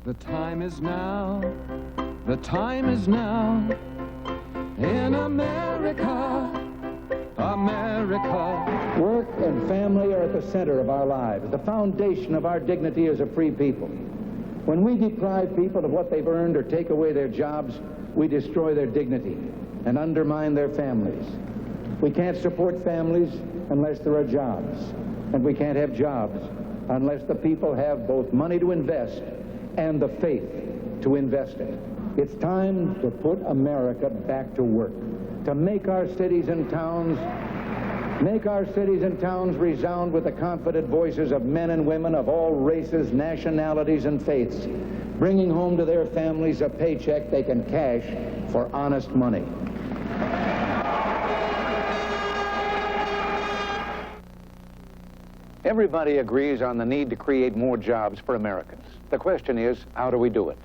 The time is now, the time is now, in America, America. Work and family are at the center of our lives, the foundation of our dignity as a free people. When we deprive people of what they've earned or take away their jobs, we destroy their dignity and undermine their families. We can't support families unless there are jobs, and we can't have jobs unless the people have both money to invest and the faith to invest it. It's time to put America back to work, to make our cities and towns resound with the confident voices of men and women of all races, nationalities, and faiths, bringing home to their families a paycheck they can cash for honest money. Everybody agrees on the need to create more jobs for Americans. The question is, how do we do it?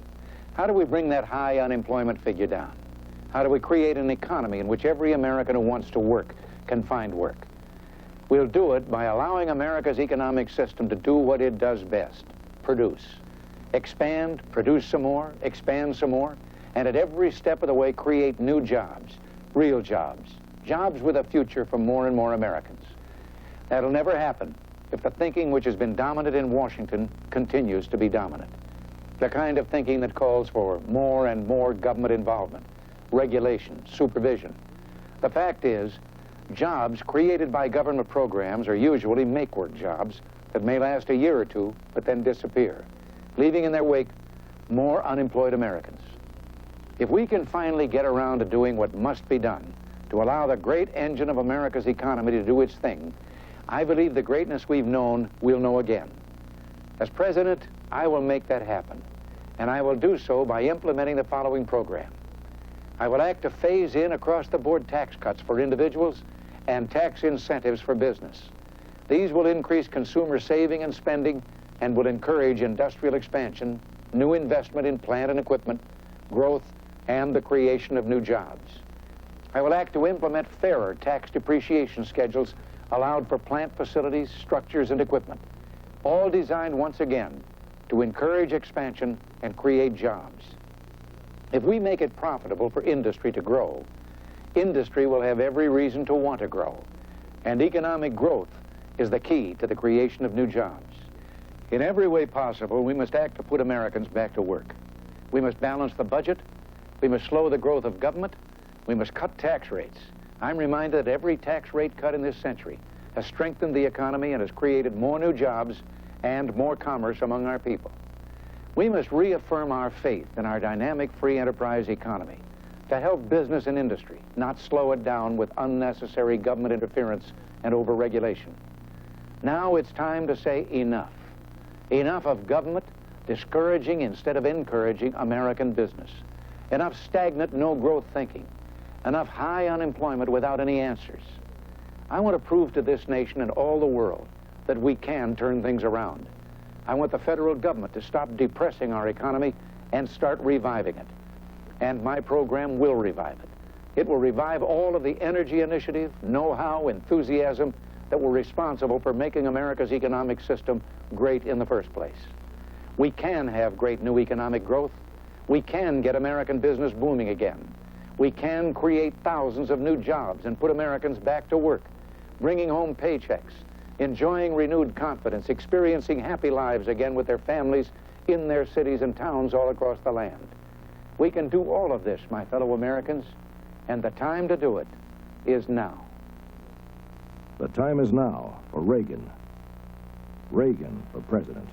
How do we bring that high unemployment figure down? How do we create an economy in which every American who wants to work can find work? We'll do it by allowing America's economic system to do what it does best: produce. Expand, produce some more, expand some more, and at every step of the way create new jobs, real jobs, jobs with a future for more and more Americans. That'll never happen if the thinking which has been dominant in Washington continues to be dominant. The kind of thinking that calls for more and more government involvement, regulation, supervision. The fact is, jobs created by government programs are usually make-work jobs that may last a year or two, but then disappear, leaving in their wake more unemployed Americans. If we can finally get around to doing what must be done to allow the great engine of America's economy to do its thing, I believe the greatness we've known we'll know again. As president, I will make that happen, and I will do so by implementing the following program. I will act to phase in across-the-board tax cuts for individuals and tax incentives for business. These will increase consumer saving and spending and will encourage industrial expansion, new investment in plant and equipment, growth, and the creation of new jobs. I will act to implement fairer tax depreciation schedules allowed for plant facilities, structures, and equipment, all designed once again to encourage expansion and create jobs. If we make it profitable for industry to grow, industry will have every reason to want to grow, and economic growth is the key to the creation of new jobs. In every way possible, we must act to put Americans back to work. We must balance the budget, we must slow the growth of government, we must cut tax rates. I'm reminded that every tax rate cut in this century has strengthened the economy and has created more new jobs and more commerce among our people. We must reaffirm our faith in our dynamic free enterprise economy to help business and industry, not slow it down with unnecessary government interference and overregulation. Now it's time to say enough. Enough of government discouraging instead of encouraging American business. Enough stagnant, no-growth thinking. Enough high unemployment without any answers. I want to prove to this nation and all the world that we can turn things around. I want the federal government to stop depressing our economy and start reviving it. And my program will revive it. It will revive all of the energy initiative, know-how, enthusiasm that were responsible for making America's economic system great in the first place. We can have great new economic growth. We can get American business booming again. We can create thousands of new jobs and put Americans back to work, bringing home paychecks, enjoying renewed confidence, experiencing happy lives again with their families in their cities and towns all across the land. We can do all of this, my fellow Americans, and the time to do it is now. The time is now for Reagan. Reagan for president.